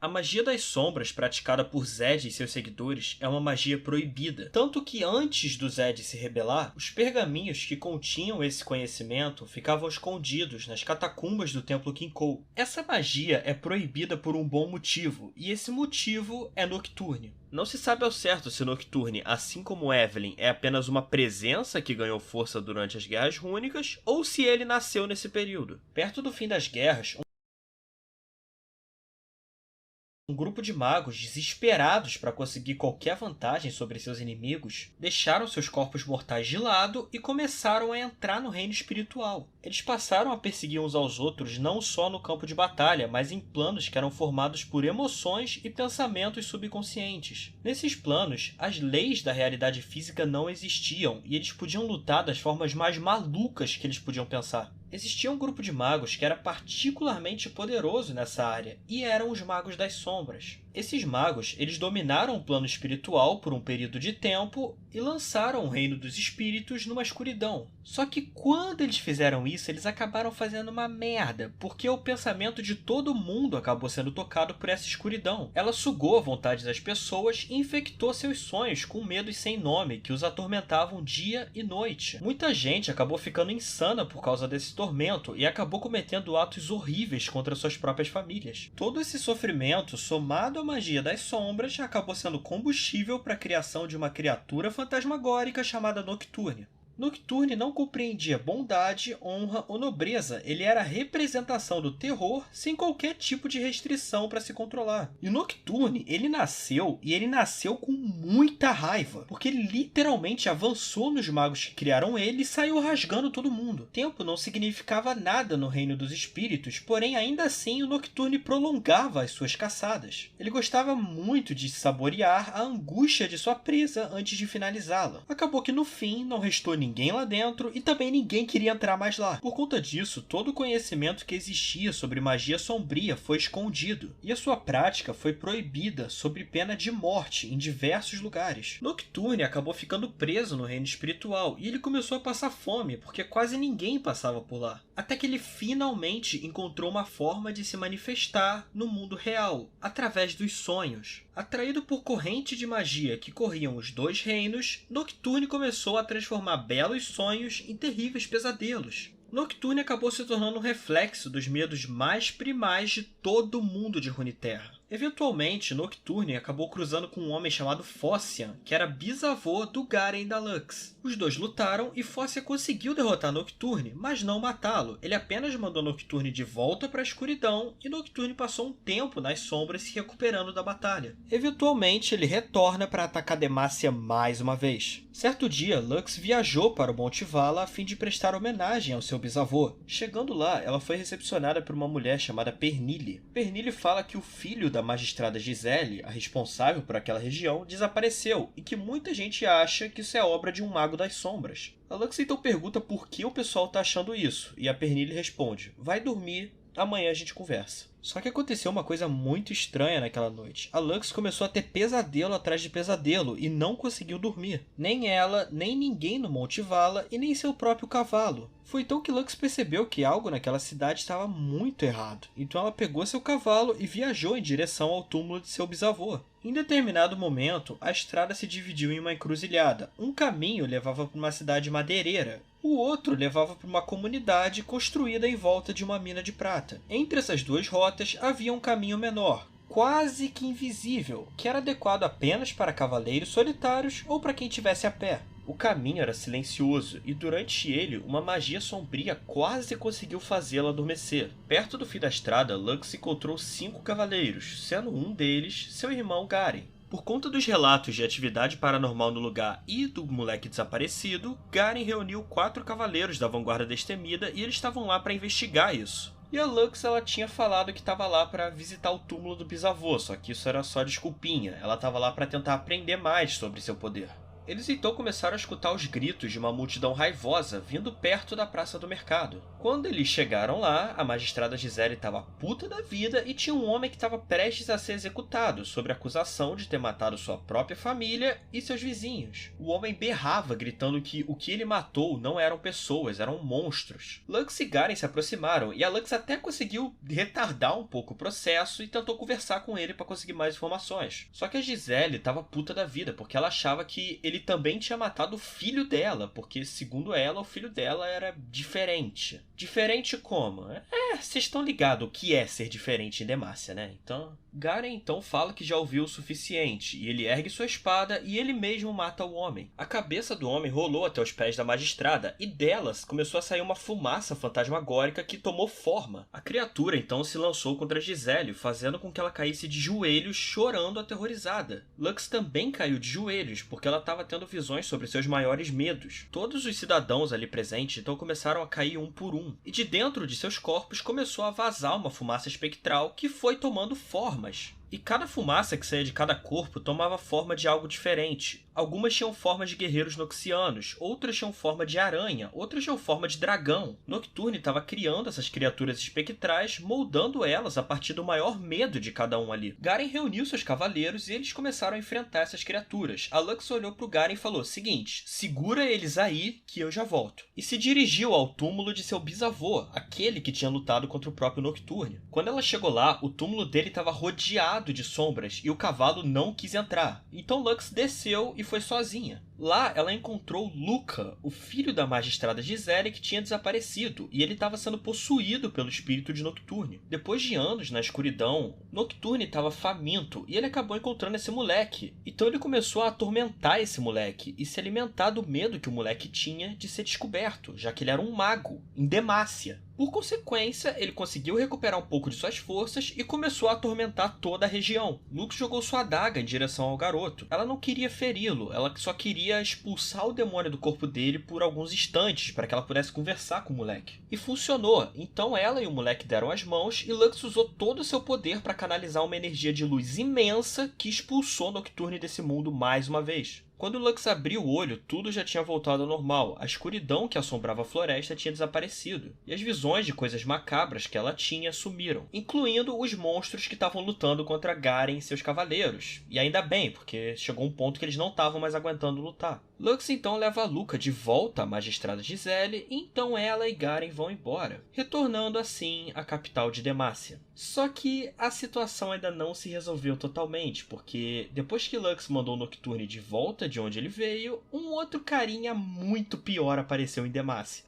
A magia das sombras praticada por Zed e seus seguidores é uma magia proibida, tanto que antes do Zed se rebelar, os pergaminhos que continham esse conhecimento ficavam escondidos nas catacumbas do Templo Kinkou. Essa magia é proibida por um bom motivo, e esse motivo é Nocturne. Não se sabe ao certo se Nocturne, assim como Evelyn, é apenas uma presença que ganhou força durante as Guerras Rúnicas, ou se ele nasceu nesse período. Perto do fim das guerras, um grupo de magos, desesperados para conseguir qualquer vantagem sobre seus inimigos, deixaram seus corpos mortais de lado e começaram a entrar no reino espiritual. Eles passaram a perseguir uns aos outros não só no campo de batalha, mas em planos que eram formados por emoções e pensamentos subconscientes. Nesses planos, as leis da realidade física não existiam e eles podiam lutar das formas mais malucas que eles podiam pensar. Existia um grupo de magos que era particularmente poderoso nessa área, e eram os Magos das Sombras. Esses magos, eles dominaram o plano espiritual por um período de tempo e lançaram o reino dos espíritos numa escuridão. Só que quando eles fizeram isso, eles acabaram fazendo uma merda, porque o pensamento de todo mundo acabou sendo tocado por essa escuridão. Ela sugou a vontade das pessoas e infectou seus sonhos com medos sem nome que os atormentavam dia e noite. Muita gente acabou ficando insana por causa desse tormento e acabou cometendo atos horríveis contra suas próprias famílias. Todo esse sofrimento, somado à magia das sombras, acabou sendo combustível para a criação de uma criatura fantasmagórica chamada Nocturne. Nocturne não compreendia bondade, honra ou nobreza, ele era a representação do terror sem qualquer tipo de restrição para se controlar. E o Nocturne, ele nasceu com muita raiva, porque ele literalmente avançou nos magos que criaram ele e saiu rasgando todo mundo. Tempo não significava nada no reino dos espíritos, porém ainda assim o Nocturne prolongava as suas caçadas. Ele gostava muito de saborear a angústia de sua presa antes de finalizá-la. Acabou que no fim não restou ninguém lá dentro e também ninguém queria entrar mais lá. Por conta disso, todo o conhecimento que existia sobre magia sombria foi escondido, e a sua prática foi proibida sob pena de morte em diversos lugares. Nocturne acabou ficando preso no reino espiritual e ele começou a passar fome, porque quase ninguém passava por lá. Até que ele finalmente encontrou uma forma de se manifestar no mundo real, através dos sonhos. Atraído por corrente de magia que corriam os dois reinos, Nocturne começou a transformar belos sonhos em terríveis pesadelos. Nocturne acabou se tornando um reflexo dos medos mais primais de todo o mundo de Runeterra. Eventualmente, Nocturne acabou cruzando com um homem chamado Fócia, que era bisavô do Garen da Lux. Os dois lutaram e Fócia conseguiu derrotar Nocturne, mas não matá-lo. Ele apenas mandou Nocturne de volta para a escuridão e Nocturne passou um tempo nas sombras se recuperando da batalha. Eventualmente, ele retorna para atacar Demacia mais uma vez. Certo dia, Lux viajou para o Monte Vala a fim de prestar homenagem ao seu bisavô. Chegando lá, ela foi recepcionada por uma mulher chamada Pernille. Pernille fala que o filho da magistrada Giselle, a responsável por aquela região, desapareceu e que muita gente acha que isso é obra de um mago das sombras. A Lux então pergunta por que o pessoal está achando isso, e a Pernille responde: vai dormir, amanhã a gente conversa. Só que aconteceu uma coisa muito estranha naquela noite. A Lux começou a ter pesadelo atrás de pesadelo e não conseguiu dormir. Nem ela, nem ninguém no Monte Vala e nem seu próprio cavalo. Foi então que Lux percebeu que algo naquela cidade estava muito errado. Então ela pegou seu cavalo e viajou em direção ao túmulo de seu bisavô. Em determinado momento, a estrada se dividiu em uma encruzilhada. Um caminho levava para uma cidade madeireira. O outro levava para uma comunidade construída em volta de uma mina de prata. Entre essas duas rotas havia um caminho menor, quase que invisível, que era adequado apenas para cavaleiros solitários ou para quem estivesse a pé. O caminho era silencioso e durante ele uma magia sombria quase conseguiu fazê-la adormecer. Perto do fim da estrada, Lux encontrou 5 cavaleiros, sendo um deles seu irmão Garen. Por conta dos relatos de atividade paranormal no lugar e do moleque desaparecido, Garen reuniu 4 cavaleiros da Vanguarda Destemida e eles estavam lá para investigar isso. E a Lux, ela tinha falado que estava lá para visitar o túmulo do bisavô, só que isso era só desculpinha, ela estava lá para tentar aprender mais sobre seu poder. Eles então começaram a escutar os gritos de uma multidão raivosa vindo perto da praça do mercado. Quando eles chegaram lá, a magistrada Gisele estava puta da vida e tinha um homem que estava prestes a ser executado, sob acusação de ter matado sua própria família e seus vizinhos. O homem berrava, gritando que o que ele matou não eram pessoas, eram monstros. Lux e Garen se aproximaram e a Lux até conseguiu retardar um pouco o processo e tentou conversar com ele para conseguir mais informações. Só que a Gisele estava puta da vida, porque ela achava que ele também tinha matado o filho dela, porque, segundo ela, o filho dela era diferente. Diferente como? Vocês estão ligados o que é ser diferente em Demacia, né? Garen então fala que já ouviu o suficiente, e ele ergue sua espada e ele mesmo mata o homem. A cabeça do homem rolou até os pés da magistrada, e delas começou a sair uma fumaça fantasmagórica que tomou forma. A criatura então se lançou contra Gisele, fazendo com que ela caísse de joelhos, chorando aterrorizada. Lux também caiu de joelhos, porque ela estava tendo visões sobre seus maiores medos. Todos os cidadãos ali presentes então começaram a cair um por um, e de dentro de seus corpos começou a vazar uma fumaça espectral que foi tomando formas. E cada fumaça que saía de cada corpo tomava forma de algo diferente. Algumas tinham forma de guerreiros noxianos, outras tinham forma de aranha, outras tinham forma de dragão. Nocturne estava criando essas criaturas espectrais, moldando elas a partir do maior medo de cada um ali. Garen reuniu seus cavaleiros e eles começaram a enfrentar essas criaturas. A Lux olhou pro Garen e falou: seguinte, segura eles aí que eu já volto. E se dirigiu ao túmulo de seu bisavô, aquele que tinha lutado contra o próprio Nocturne. Quando ela chegou lá, o túmulo dele estava rodeado de sombras e o cavalo não quis entrar. Então Lux desceu e foi sozinha. Lá ela encontrou Luca, o filho da magistrada Gisele, que tinha desaparecido, e ele estava sendo possuído pelo espírito de Nocturne. Depois de anos na escuridão, Nocturne estava faminto e ele acabou encontrando esse moleque. Então ele começou a atormentar esse moleque e se alimentar do medo que o moleque tinha de ser descoberto, já que ele era um mago, em Demacia. Por consequência, ele conseguiu recuperar um pouco de suas forças e começou a atormentar toda a região. Lux jogou sua adaga em direção ao garoto. Ela não queria feri-lo, ela só queria expulsar o demônio do corpo dele por alguns instantes, para que ela pudesse conversar com o moleque. E funcionou. Então ela e o moleque deram as mãos e Lux usou todo o seu poder para canalizar uma energia de luz imensa que expulsou Nocturne desse mundo mais uma vez. Quando Lux abriu o olho, tudo já tinha voltado ao normal. A escuridão que assombrava a floresta tinha desaparecido, e as visões de coisas macabras que ela tinha sumiram, incluindo os monstros que estavam lutando contra Garen e seus cavaleiros. E ainda bem, porque chegou um ponto que eles não estavam mais aguentando lutar. Lux então leva a Luca de volta à magistrada Gisele, e então ela e Garen vão embora, retornando assim à capital de Demacia. Só que a situação ainda não se resolveu totalmente, porque depois que Lux mandou Nocturne de volta de onde ele veio, um outro carinha muito pior apareceu em Demacia.